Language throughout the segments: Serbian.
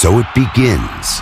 so it begins.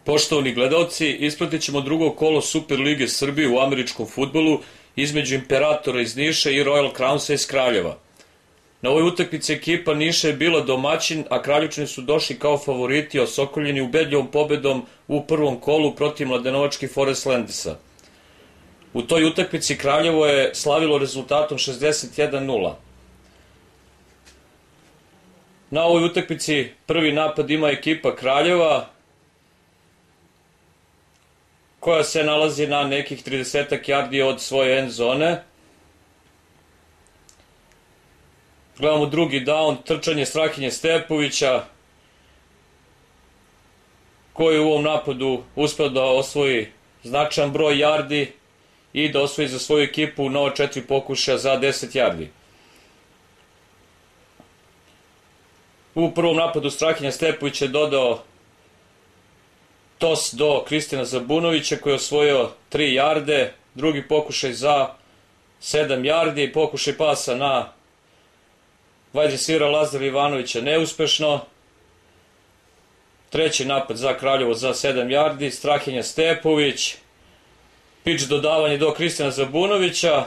Poštovani gledalci, ispratit ćemo drugo kolo Super lige Srbije u američkom fudbalu između Imperatora iz Niša i Royal Crownsa iz Kraljeva. Na ovoj utakmici ekipa Niša je bila domaćin, a Kraljevčani su došli kao favoriti osokoljeni ubedljivom pobedom u prvom kolu protiv mladenovačkih Forest Landisa. U toj utakmici Kraljevo je slavilo rezultatom 61:0. Na ovoj utakmici prvi napad ima ekipa Kraljeva, koja se nalazi na nekih 30 yardi od svoje end zone. Gledamo drugi down, trčanje Strahinje Stepovića, koji u ovom napadu uspeo da osvoji značajan broj yardi i da osvoji za svoju ekipu nova 4 pokušaja za 10 yardi. U prvom napadu Strahinja Stepović je dodao tos do Kristijana Zabunovića koji je osvojio 3 yarde, drugi pokušaj za 7 yardi, pokušaj pasa na wide receivera Lazara Ivanovića neuspešno, treći napad za Kraljevo za 7 yardi, Strahinja Stepović, pič dodavanje do Kristijana Zabunovića,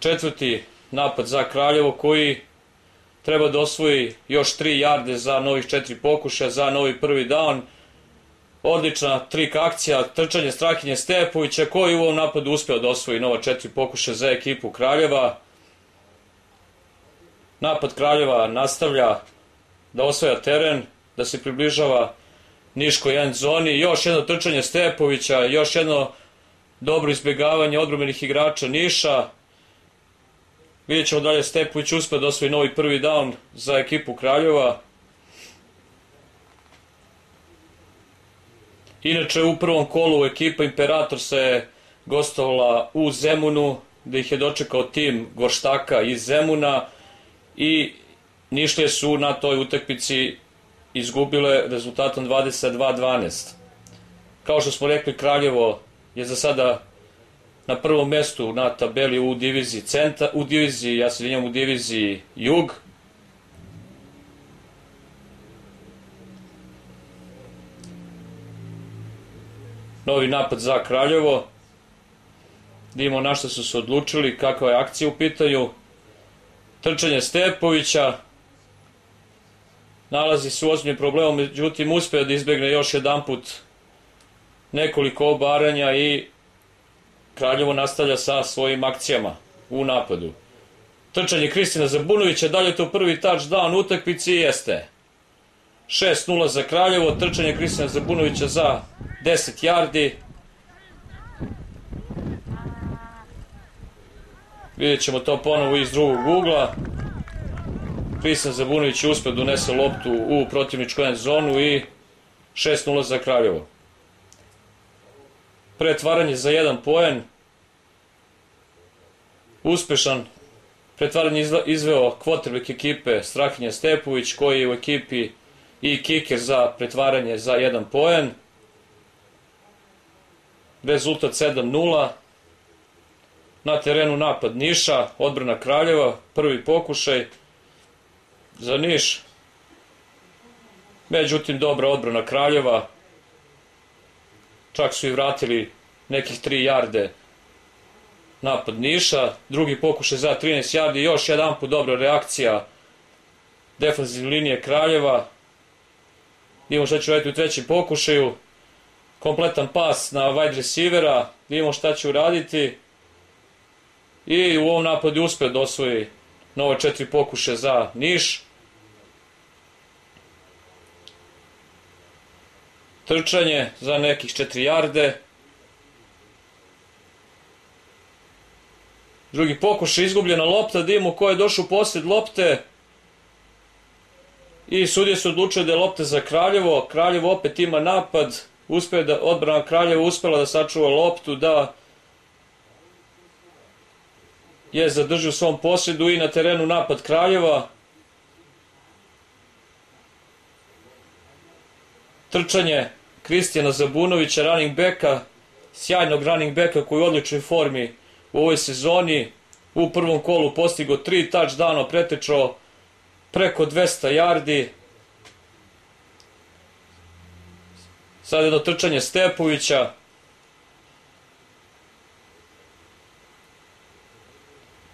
četvrti napad za Kraljevo koji treba da osvoji još 3 yarde za novih 4 pokušaja, za novi prvi down. Odlična trik akcija, trčanje Strahinje Stepovića koji u ovom napadu uspeo da osvoji nova 4 pokušaja za ekipu Kraljeva. Napad Kraljeva nastavlja da osvaja teren, da se približava niškoj end zoni. Još jedno trčanje Stepovića, još jedno dobro izbjegavanje odbrambenih igrača Niša. Vidjet ćemo dalje, Stepović uspeo da osvoji novi prvi down za ekipu Kraljeva. Inače, u prvom kolu ekipa Imperator se gostovala u Zemunu, gde ih je dočekao tim Gorštaka iz Zemuna i Nišlije su na toj utakmici izgubile rezultatom 22:12. Kao što smo rekli, Kraljevo je za sada na prvom mestu na tabeli u diviziji Jug. Novi napad za Kraljevo. Vidimo na što su se odlučili, kakva je akcija u pitanju. Trčanje Stepovića. Nalazi se u ozbiljnim problemom, međutim uspeo da izbegne još jedan put nekoliko obaranja i Kraljevo nastavlja sa svojim akcijama u napadu. Trčanje Kristijana Zabunovića, da li je to prvi touchdown u utakmici? Jeste. 6:0 za Kraljevo, trčanje Kristijana Zabunovića za 10 yardi. Vidjet ćemo to ponovo iz drugog ugla. Kristijan Zabunović je uspeo da unese loptu u protivničku end zonu i 6:0 za Kraljevo. Pretvaranje za 1 poen. Uspešan pretvaranje izveo quarterback ekipe Strahinja Stepović, koji je u ekipi i kiker za pretvaranje za 1 poen. Rezultat 7:0. Na terenu napad Niša, odbrana Kraljeva, prvi pokušaj za Niš. Međutim, dobra odbrana Kraljeva. Čak su i vratili nekih 3 yarde napad Niša, drugi pokušaj za 13 yardi, još jedan put dobra reakcija defanzivne linije Kraljeva. Vidimo šta će raditi u trećem pokušaju, kompletan pas na wide receivera, vidimo šta će uraditi i u ovom napadu je uspio da osvoji nova 4 pokušaja za Niš. Trčanje za nekih 4 yarde. Drugi pokušaj, izgubljena lopta, vidimo ko je došao u posjed lopte. I sudije su odlučili da je lopta za Kraljevo. Kraljevo opet ima napad. Odbrana Kraljeva uspela da sačuva loptu, da je zadrži u svom posjedu i na terenu napad Kraljeva. Trčanje Kristijana Zabunovića, running backa, sjajnog running backa koji je u odličnoj formi u ovoj sezoni. U prvom kolu postigao 3 touchdowna, pretečao preko 200 yardi. Sad jedno trčanje Stepovića.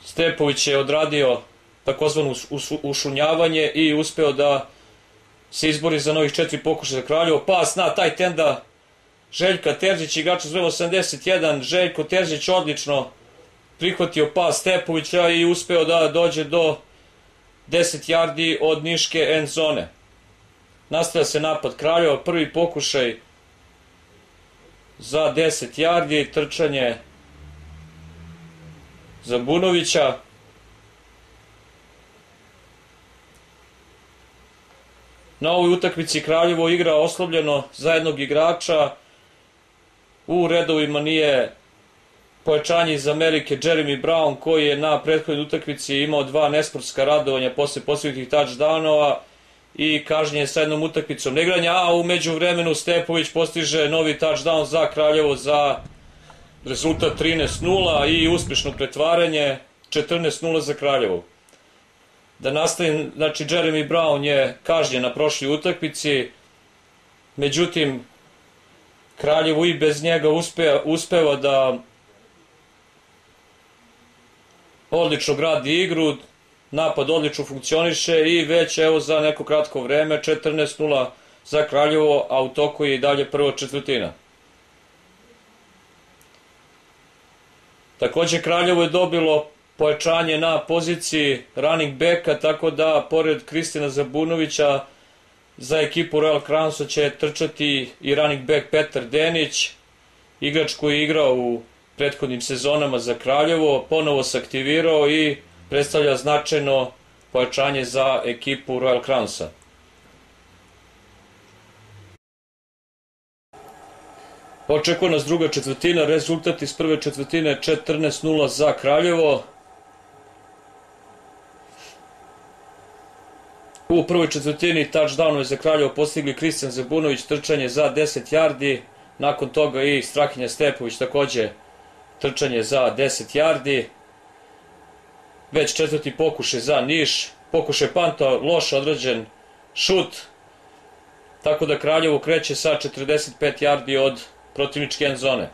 Stepović je odradio takozvano ušunjavanje i uspeo da se izbori za novih 4 pokušaja za Kraljevo. Pas na tight enda Željka Terzić, igrača s brojem 81. Željko Terzić odlično prihvatio pas Stepovića i uspeo da dođe do 10 yardi od niške end zone. Nastavlja se napad Kraljeva, prvi pokušaj za 10 yardi, trčanje Zabunovića. Na ovoj utakmici Kraljevo igra oslabljeno za jednog igrača. U redovima nije pojačanje iz Amerike Jeremy Brown, koji je na prethodnoj utakmici imao 2 nesportska radovanja posle postignutih touchdownova i kažnjen je sa jednom utakmicom neigranja, a u međuvremenu Stepović postiže novi touchdown za Kraljevo za rezultat 13-0 i uspješno pretvaranje 14-0 za Kraljevo. Da nastavim, znači Jeremy Brown je kažnjen na prošloj utakmici, međutim Kraljevo i bez njega uspeva da odlično gradi igru, napad odlično funkcioniše i već evo za neko kratko vreme 14-0 za Kraljevo, a u toku je i dalje prva četvrtina. Također Kraljevo je dobilo pojačanje na poziciji running backa, tako da pored Kristijana Zabunovića za ekipu Royal Crownsa će trčati i running back Petar Denić, igrač koji je igrao u prethodnim sezonama za Kraljevo, ponovo se aktivirao i predstavlja značajno pojačanje za ekipu Royal Crownsa. Očekuje nas druga četvrtina, rezultat iz prve četvrtine 14-0 za Kraljevo. U prvoj četvrtini touchdownove za Kraljevo postigli Kristijan Zabunović, trčanje za 10 yardi, nakon toga i Strahinja Stepović također trčanje za 10 yardi. Već četvrti pokušaj za Niš, pokušaj panta, loš odrađen šut, tako da Kraljevo kreće sa 45 yardi od protivničke end zone.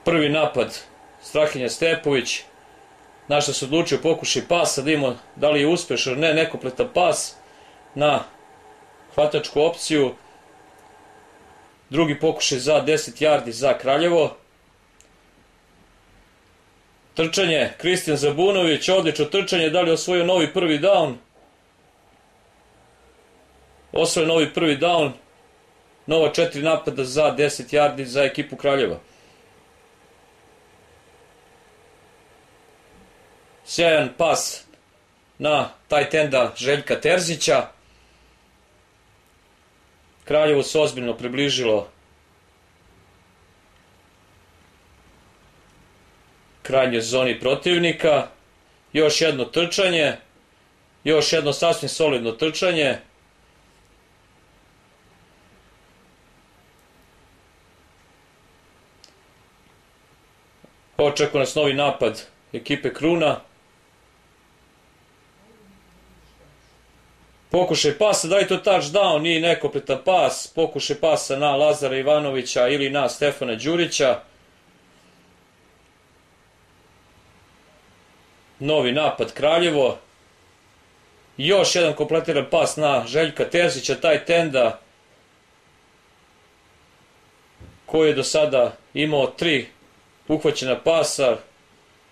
Prvi napad Strahinja Stepović, na što se odlučio pokušaj pasa, da vidimo da li je uspešan, ne, nekompletan pas na hvatačku opciju. Drugi pokušaj za 10 yardi za Kraljevo. Trčanje, Kristijan Zabunović, odlično trčanje, da li je osvojio novi prvi down? Osvojio novi prvi down, nova 4 napada za 10 yardi za ekipu Kraljeva. Sjajan pas na tight enda Željka Terzića. Kraljevo se ozbiljno približilo krajnjoj zoni protivnika. Još jedno trčanje, još jedno sasvim solidno trčanje. Očekuje nas novi napad ekipe Kruna. Pokušaj pasa, da li to touchdown, nije nekompletan pas, pokušaj pasa na Lazara Ivanovića ili na Stefana Đurića. Novi napad Kraljevo. Još jedan kompletiran pas na Željka Terzića, taj tenda koji je do sada imao 3 uhvaćena pasa.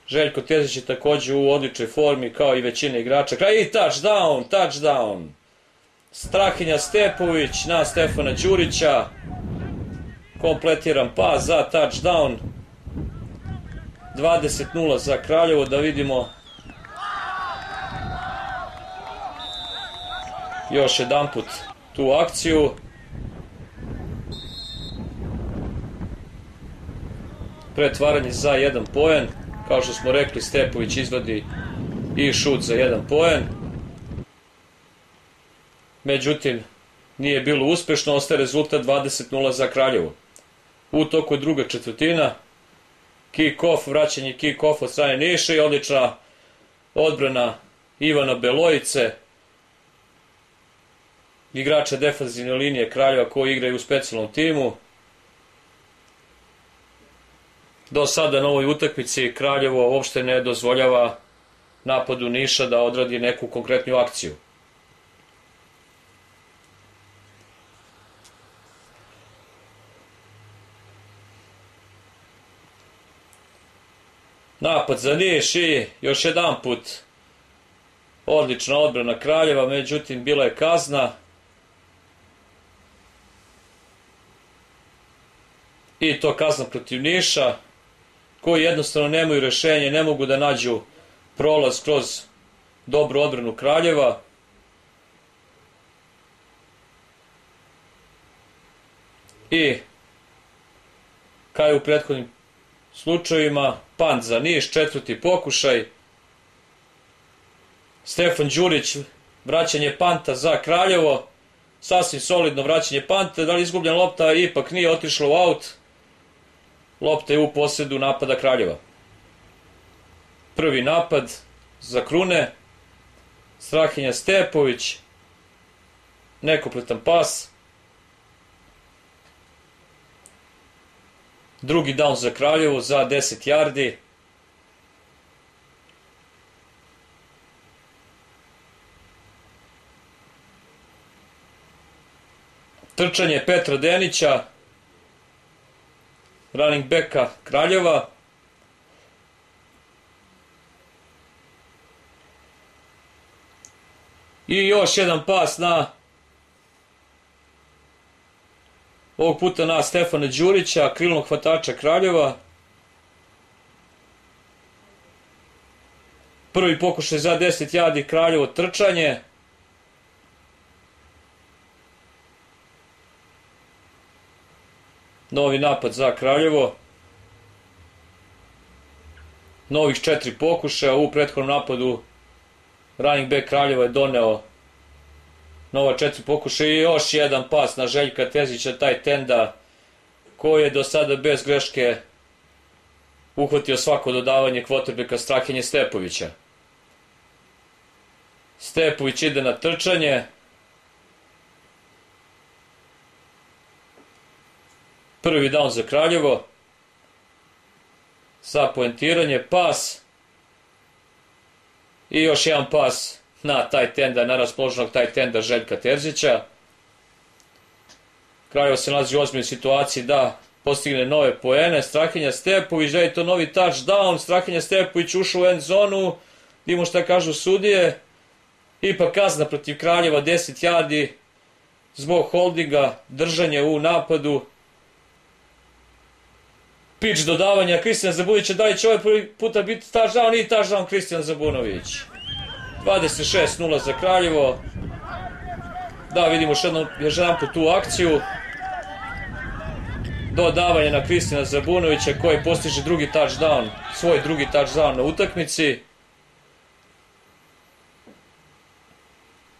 Željko Terzić je također u odličnoj formi kao i većina igrača. I touchdown! Strahinja Stepović na Stefana Đurića. Kompletiran pas za touchdown. 20-0 za Kraljevo, da vidimo još jedanput tu akciju. Pretvaranje za 1 poen. Kao što smo rekli, Stepović izvadi i šut za 1 poen. Međutim, nije bilo uspešno, ostaje rezultat 20-0 za Kraljevo. U toku druga četvrtina, kick-off, vraćanje kick-off od strane Niša i odlična odbrana Ivana Belojice, igrača defanzivne linije Kraljeva koji igraju u specijalnom timu. Do sada na ovoj utakmici Kraljevo uopšte ne dozvoljava napadu Niša da odradi neku konkretnu akciju. Napad za Niš i još jedan put odlična odbrana Kraljeva, međutim bila je kazna. I to kazna protiv Niša, koji jednostavno nemaju rešenje, ne mogu da nađu prolaz kroz dobru odbranu Kraljeva. I kao i u prethodnim slučajevima, pant za Niš, 4. pokušaj. Stefan Đurić, vraćanje panta za Kraljevo, sasvim solidno vraćanje panta, da li izgubljena lopta, ipak nije otišla u aut. Lopta je u posedu napada Kraljeva. Prvi napad za Krune, Strahinja Stepović, nekompletan pas. Drugi down za Kraljevo za 10 yardi. Trčanje Petra Denića, running backa Kraljeva. I još jedan pas ovog puta na Stefana Đurića, krilnog hvatača Kraljeva. Prvi pokušaj za 10 yardi Kraljevo, trčanje. Novi napad za Kraljevo. Novih 4 pokušaja. U prethodnom napadu running back Kraljeva je doneo nova 4 pokušaja i još jedan pas na Željka Terzića, taj tenda koji je do sada bez greške uhvatio svako dodavanje kvotrbeka Strahinje Stepovića. Stepović ide na trčanje. Prvi down za Kraljevo. Sa poentiranje, pas. I još jedan pas na taj tenda, na raspoloženog taj tenda Željka Terzića. Kraljevo se nalazi u ozbiljnoj situaciji da postigne nove poene. Strahinja Stepović, da je to novi touchdown. Strahinja Stepović ušao u end zonu. Vidimo šta kažu sudije. Ipak kazna protiv Kraljeva, 10 yardi zbog holdinga, držanje u napadu. Pitch dodavanja Kristijan Zabunovića, da li će ovaj prvi puta biti touchdown i touchdown Kristijan Zabunović. 26-0 za Kraljevo. Da, vidimo još jedan put tu akciju. Dodavanje na Kristijana Zabunovića koji postiže drugi touchdown, svoj drugi touchdown na utakmici.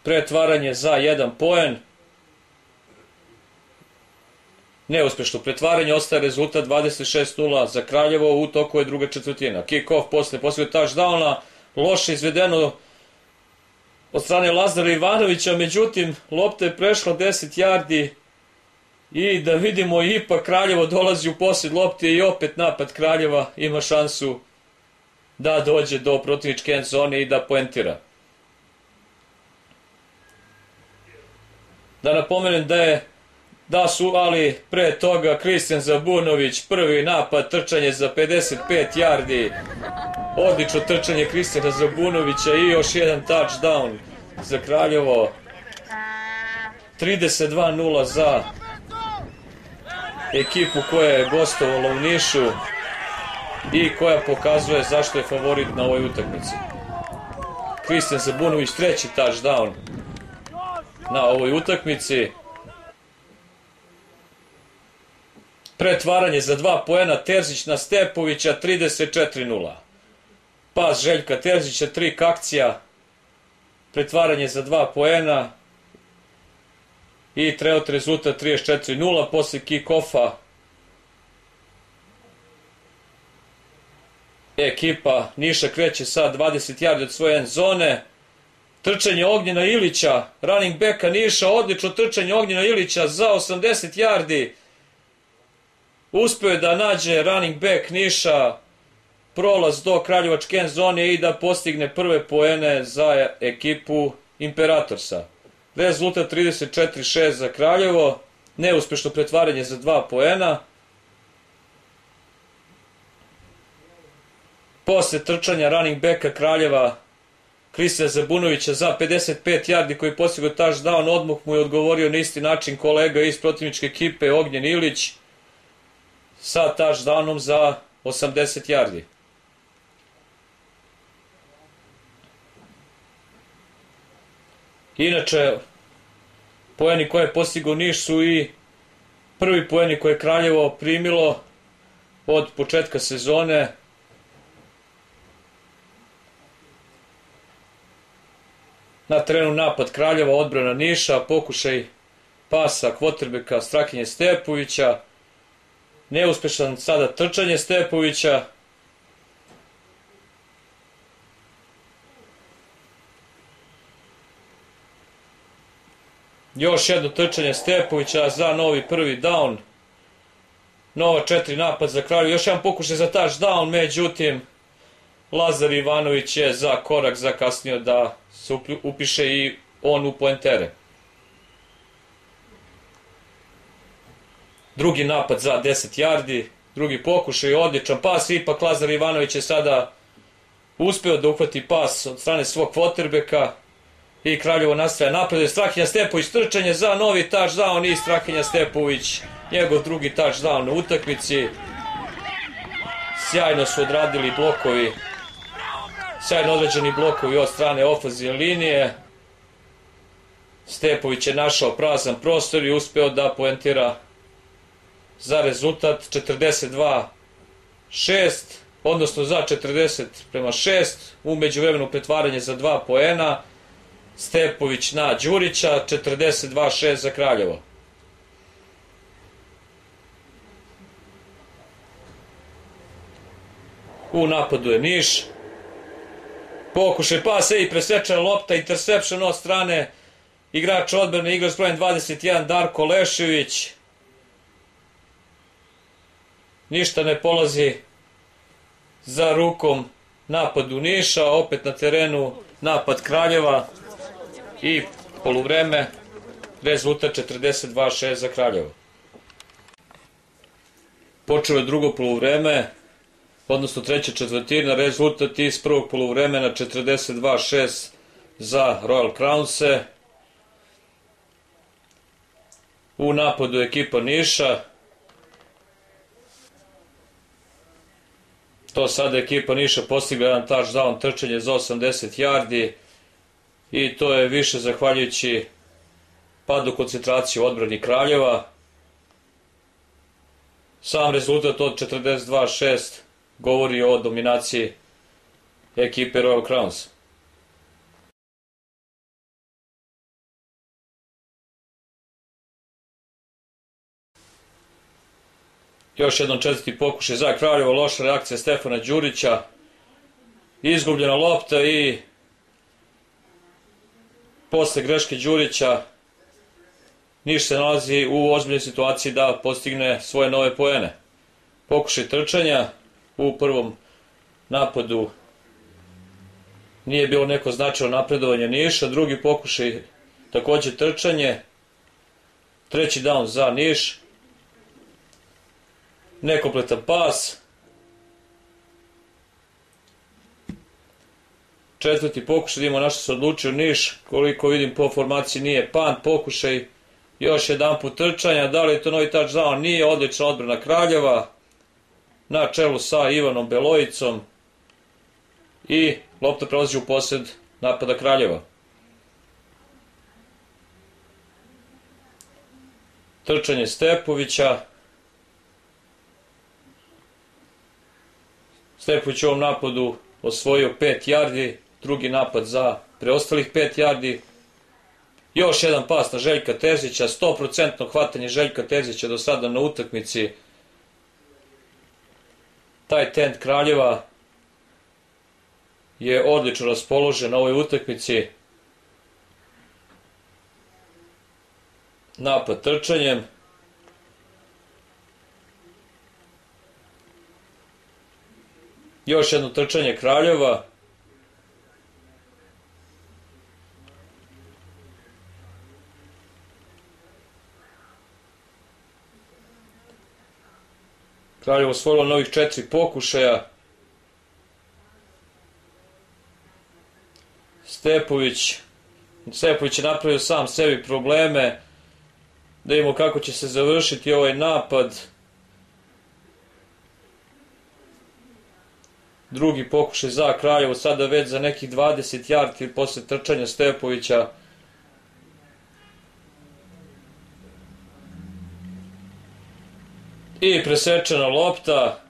Pretvaranje za 1 poen. Neuspešno pretvaranje, ostaje rezultat 26-0 za Kraljevo, u toku je druga četvrtina. Kick-off posle touchdowna, loše izvedeno od strane Lazara Ivanovića, međutim, lopta je prešla 10 yardi i da vidimo, ipak Kraljevo dolazi u posjed lopte i opet napad Kraljeva ima šansu da dođe do protivničke end zone i da poentira. Da napomenem da su, ali pre toga Kristijan Zabunović, prvi napad, trčanje za 55 yardi, odlično trčanje Kristijana Zabunovića i još jedan touchdown za Kraljevo. 32-0 za ekipu koja je gostovala u Nišu i koja pokazuje zašto je favorit na ovoj utakmici. Kristijan Zabunović, treći touchdown na ovoj utakmici. Pretvaranje za 2 poena Terzić na Stepovića, 34-0. Pas Željka Terzića, trik akcija, pretvaranje za 2 poena i trenutni rezultat 34-0 posle kick-offa. Ekipa Niša kreće sa 20 yardi od svoje end zone. Trčanje Ognjena Ilića, running backa Niša, odlično trčanje Ognjena Ilića za 80 yardi. Uspeo je da nađe running back Niša prolaz do kraljevačke end zone i da postigne prve poene za ekipu Imperatorsa. Rezultat 34-6 za Kraljevo, neuspešno pretvaranje za 2 poena. Posle trčanja running backa Kraljeva Kristijana Zabunovića za 55 yardi koji je postigao touchdown, odmah mu je odgovorio na isti način kolega iz protivničke ekipe Ognjen Ilić sa touchdownom za 80 yardi. Inače, poeni koje je postigao Niš su i prvi poeni koje je Kraljevo primilo od početka sezone. Na terenu napad Kraljeva, odbrana Niša, pokušaj pasa kvotrbeka Strahinje Stepovića, neuspešan sada trčanje Stepovića. Još jedno trčanje Stepovića za novi prvi down. Nova 4 napad za Kraljevo. Još jedan pokušaj za touchdown, međutim Lazar Ivanović je za korak zakasnio da se upiše i on u poentere. Drugi napad za 10 yardi, drugi pokušaj, odličan pas, ipak Lazar Ivanović je sada uspeo da uhvati pas od strane svog quarterbacka i Kraljevo nastaje napred. Strahinja Stepović trčanje za novi touchdown i Strahinja Stepović njegov drugi touchdown na utakmici. Sjajno su odradili blokovi, sjajno određeni blokovi od strane ofenzivne linije. Stepović je našao prazan prostor i uspeo da poentira za rezultat 42-6, odnosno za 40-6, u međuvremenu pretvaranje za 2 poena, Stepović na Đurića, 42-6 za Kraljevo. U napadu je Niš, pokušaj pasa i presečena lopta, interception od strane igrača odbrane, igrač brojem 21 Darko Lešević. Ništa ne polazi za rukom napadu Niša, opet na terenu napad Kraljeva i poluvreme, rezultat 42-6 za Kraljevo. Počeo je drugo poluvreme, odnosno treća četvrtina, rezultat iz prvog poluvremena 42-6 za Royal Crownse. U napadu ekipa Niša. To sada ekipa Niša postigla jedan touchdown, trčanje za 80 yardi i to je više zahvaljujući padu koncentracije u odbrani Kraljeva. Sam rezultat od 42-6 govori o dominaciji ekipe Royal Crowns. Još jednom četvrti pokušaj za Kraljevo, loša reakcija Stefana Đurića, izgubljena lopta i posle greške Đurića Niš se nalazi u ozbiljnoj situaciji da postigne svoje nove poene. Pokušaj trčanja u prvom napadu nije bilo neko značajno napredovanje Niša. Drugi pokušaj takođe trčanje, treći down za Niš, nekompletan pas, četvrti pokušaj, vidimo na što se odlučio Niš, koliko vidim po formaciji nije punt pokušaj, još jedan put trčanja, da li je to novi touchdown, nije, odlična odbrana Kraljeva, na čelu sa Ivanom Belojicom i lopta prelazi u posed napada Kraljeva. Trčanje Stepovića. Stepović u ovom napadu osvojio 5 yardi, drugi napad za preostalih 5 yardi. Još jedan pas na Željka Terzića, 100% hvatanje Željka Terzića do sada na utakmici. Tight end Kraljeva je odlično raspoložen na ovoj utakmici. Napad trčanjem. Još jedno trčanje Kraljeva. Kraljevo osvojilo novih 4 pokušaja. Stepović je napravio sam sebi probleme. Da vidimo kako će se završiti ovaj napad. Drugi pokušaj za Kraljevo, sada već za nekih 20 yardi posle trčanja Stepovića. I presečena lopta.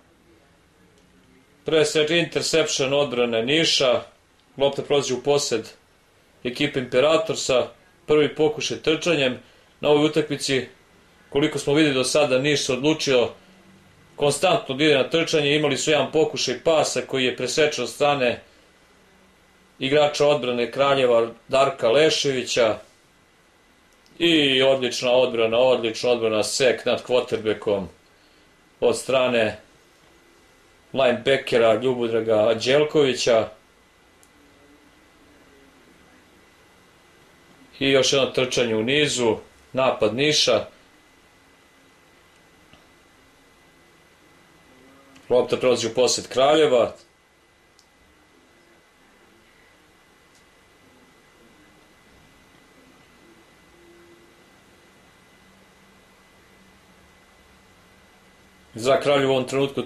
Interception odbrane Niša. Lopta prolazi u posed ekipe Imperatorsa. Prvi pokušaj trčanjem. Na ovoj utakmici, koliko smo videli do sada, Niš se odlučio konstantno da ide na trčanje. Imali su jedan pokušaj pasa koji je presečen od strane igrača odbrane Kraljeva Darka Leševića. I odlična odbrana, sek nad quarterbackom od strane linebackera Ljubodraga Anđelkovića. I još jedno trčanje u nizu, napad Niša. Lopta prelazi u posed Kraljeva. Za Kraljevo u ovom trenutku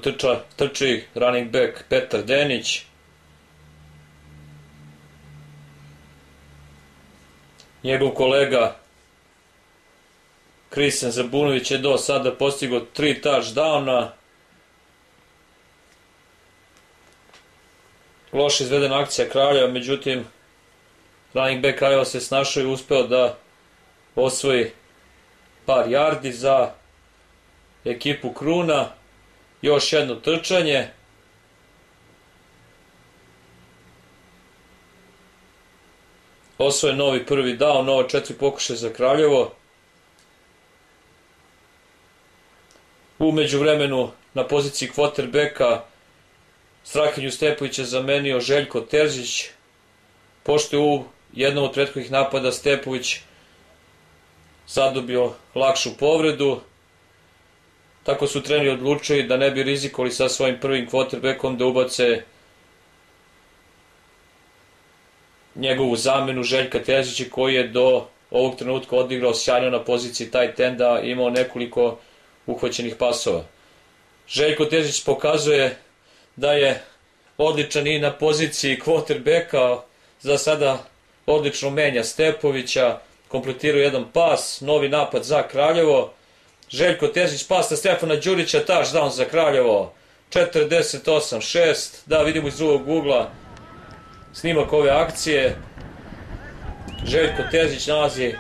trči running back Petar Denić. Njegov kolega Kristijan Zabunović je do sada postigao 3 touchdowna. Loše izvedena akcija Kraljeva, međutim running back Kraljeva se snašao i uspeo da osvoji par yardi za ekipu Kruna. Još jedno trčanje. Osvojen novi prvi down, novo 4 pokušaja za Kraljevo. U međuvremenu na poziciji quarterbacka Strahinju Stepovića zamenio Željko Terzić, pošto je u jednom od prethodnih napada Stepović zadobio lakšu povredu. Tako su treneri odlučili da ne bi rizikovali sa svojim prvim quarterbackom da ubace njegovu zamenu Željka Terzića, koji je do ovog trenutka odigrao sjajno na poziciji tight enda, imao nekoliko uhvaćenih pasova. Željko Terzić pokazuje da je odličan i na poziciji quarterbacka, za sada odlično menja Stepovića, kompletirao jedan pas, novi napad za Kraljevo. Željko Terzić, pas na Stefana Đurića, touchdown za Kraljevo, 48-6, da vidimo iz drugog ugla snimak ove akcije. Željko Terzić nalazi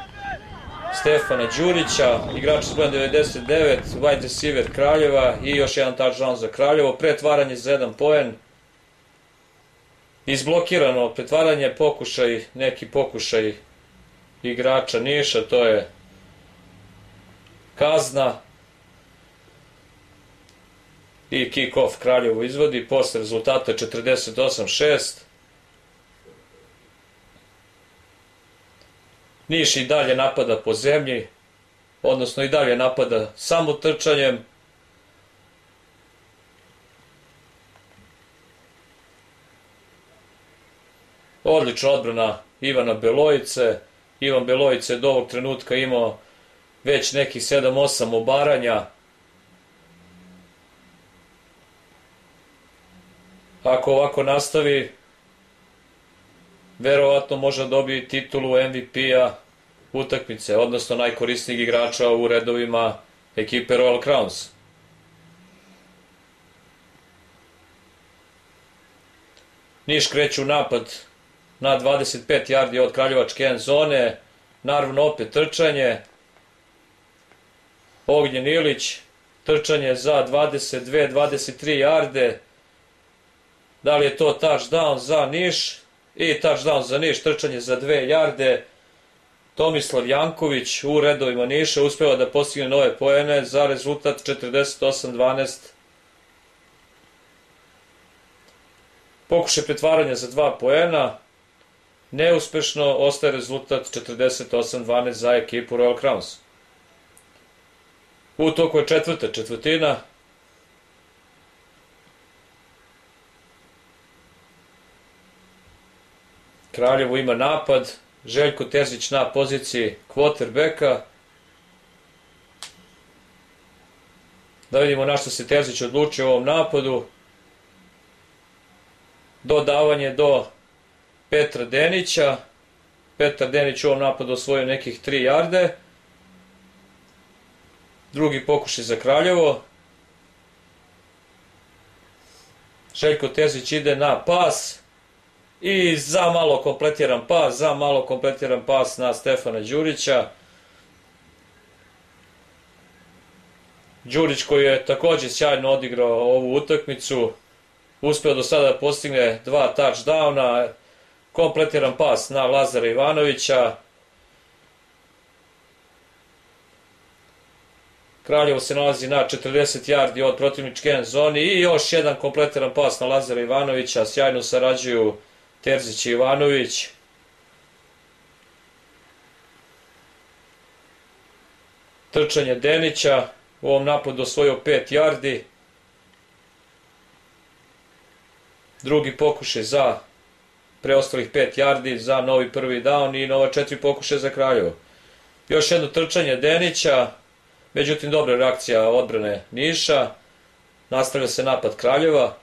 Stefana Đurića, igrač s brojem 99, wide receiver Kraljeva i još jedan touchdown za Kraljevo, pretvaranje za 1 poen. Izblokirano pretvaranje, neki pokušaj igrača Niša, to je kazna. I kick-off Kraljevo izvodi, posle rezultata 48-6. Niš i dalje napada po zemlji, odnosno i dalje napada samo trčanjem. Odlična odbrana Ivana Belojice. Ivan Belojice je do ovog trenutka imao već nekih 7-8 obaranja. Ako ovako nastavi, verovatno može dobiti titulu MVP-a utakmice, odnosno najkorisnijeg igrača u redovima ekipe Royal Crowns. Niš kreće u napad na 25 yardi od kraljevačke end zone, naravno opet trčanje. Ognjen Ilić, trčanje za 22-23 yarde. Da li je to touchdown za Niš? I touchdown za Niš, trčanje za 2 yarde. Tomislav Janković u redovima Niša uspeva da postigne nove poene za rezultat 48-12. Pokušaj pretvaranja za 2 poena. Neuspešno, ostaje rezultat 48-12 za ekipu Royal Crowns. U toku je četvrta četvrtina. Kraljevo ima napad. Željko Terzić na poziciji quarterbacka. Da vidimo na što se Terzić odlučio u ovom napadu. Dodavanje do Petra Denića. Petar Denić u ovom napadu osvojio nekih 3 yarde. Drugi pokušaj za Kraljevo. Željko Terzić ide na pas. I za malo kompletiran pas na Stefana Đurića. Đurić koji je također sjajno odigrao ovu utakmicu. Uspeo do sada da postigne 2 touchdowna. Kompletiran pas na Lazara Ivanovića. Kraljevo se nalazi na 40 yardi od protivničke end zoni i još jedan kompletiran pas na Lazara Ivanovića. Sjajno sarađuju Terzić i Ivanović. Trčanje Denića, u ovom napadu osvojio 5 yardi. Drugi pokušaj za preostalih 5 yardi za novi prvi down i nova 4 pokušaja za Kraljevo. Još jedno trčanje Denića, međutim dobra reakcija odbrane Niša. Nastavlja se napad Kraljeva.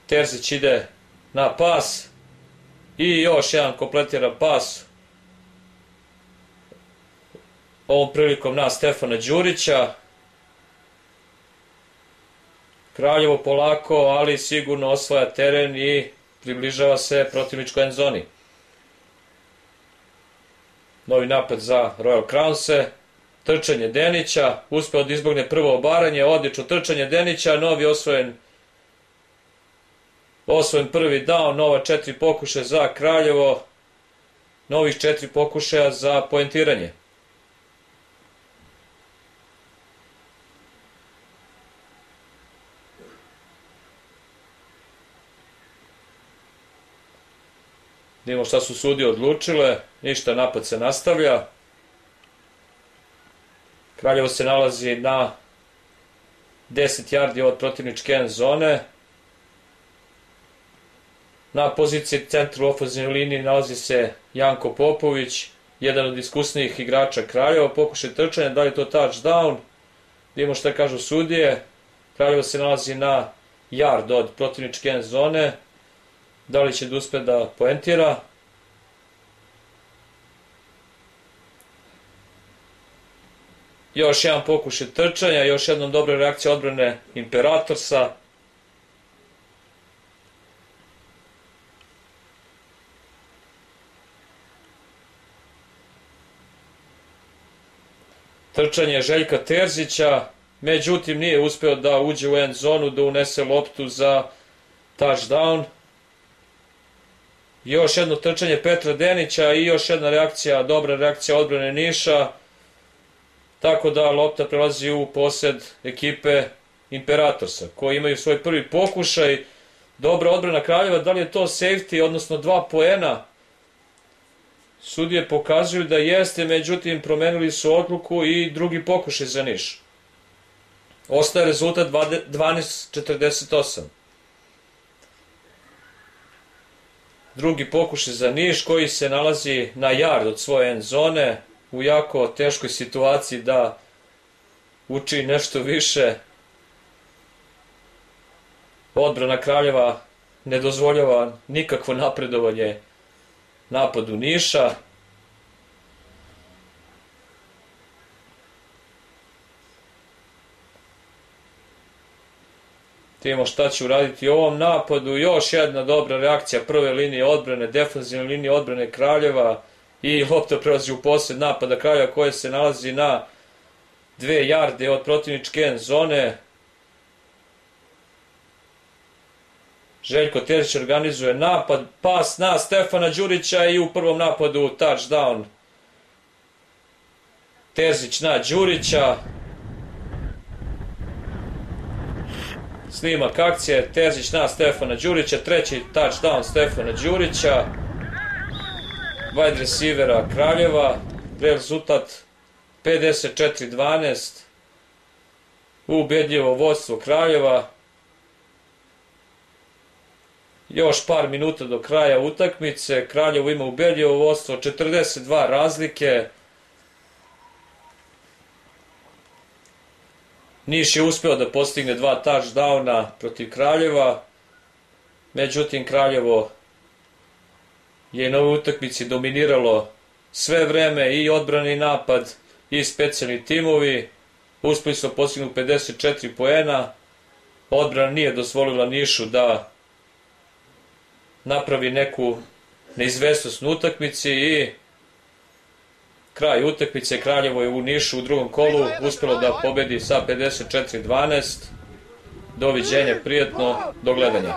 Terzić ide na pas i još jedan kompletiran pas. Ovom prilikom na Stefana Đurića. Kraljevo polako, ali sigurno osvaja teren i približava se protivničkoj end zoni. Novi napad za Royal Crownse. Trčanje Denića. Uspeo da izbogne prvo obaranje. Odlično trčanje Denića. Novi osvojen prvi down. Nova 4 pokušaja za Kraljevo. Novih 4 pokušaja za poentiranje. Vidimo šta su sudije odlučile. Ništa, napad se nastavlja. Kraljevo se nalazi na 10 yardi od protivničke end zone. Na poziciji centra u ofenzivnoj liniji nalazi se Janko Popović, jedan od iskusnijih igrača Kraljeva. Pokušaj trčanja, da li je to touchdown? Vidimo šta kažu sudije. Kraljevo se nalazi na yard od protivničke end zone. Da li će da uspe da poentira? Još jedan pokušaj trčanja, još jednom dobra reakcija odbrane Imperatorsa. Trčanje Željka Terzića, međutim nije uspeo da uđe u end zonu, da unese loptu za touchdown. Još jedno trčanje Petra Denića i još jedna reakcija, dobra reakcija odbrane Niša. Tako da lopta prelazi u posed ekipe Imperatorsa, koji imaju svoj prvi pokušaj Dobra odbrana Kraljeva, da li je to safety, odnosno 2 poena? Sudije pokazuju da jeste, međutim promenili su odluku i drugi pokušaj za Niš. Ostaje rezultat 12:48. Drugi pokušaj za Niš koji se nalazi na yard od svoje end zone u jako teškoj situaciji da uči nešto više. Odbrana Kraljeva ne dozvoljava nikakvo napredovanje napadu Niša. Vidimo šta će uraditi u ovom napadu. Još jedna dobra reakcija prve linije odbrane, defanzivne linije odbrane Kraljeva i lopta prelazi u posjed napada Kraljeva koje se nalazi na 2 yarde od protivničke end zone. Željko Terzić organizuje napad, pas na Stefana Đurića i u prvom napadu touchdown. Terzić na Đurića. Snimak akcije, Terzić na Stefana Đurića, treći touchdown Stefana Đurića. Wide receivera Kraljeva, rezultat 54-12. Ubedljivo vodstvo Kraljeva. Još par minuta do kraja utakmice. Kraljevo ima ubedljivo vodstvo, 42 razlike. Niš je uspeo da postigne 2 touchdowna protiv Kraljeva. Međutim, Kraljevo je na ovoj utakmici dominiralo sve vreme, i odbrani napad i specijalni timovi. Uspeli su postignu 54 poena. Odbrana nije dozvolila Nišu da napravi neku neizvesnost na utakmici i kraj utakmice. Kraljevo je u Nišu u drugom kolu uspelo da pobedi sa 54-12. Doviđenja, prijatno, do gledanja.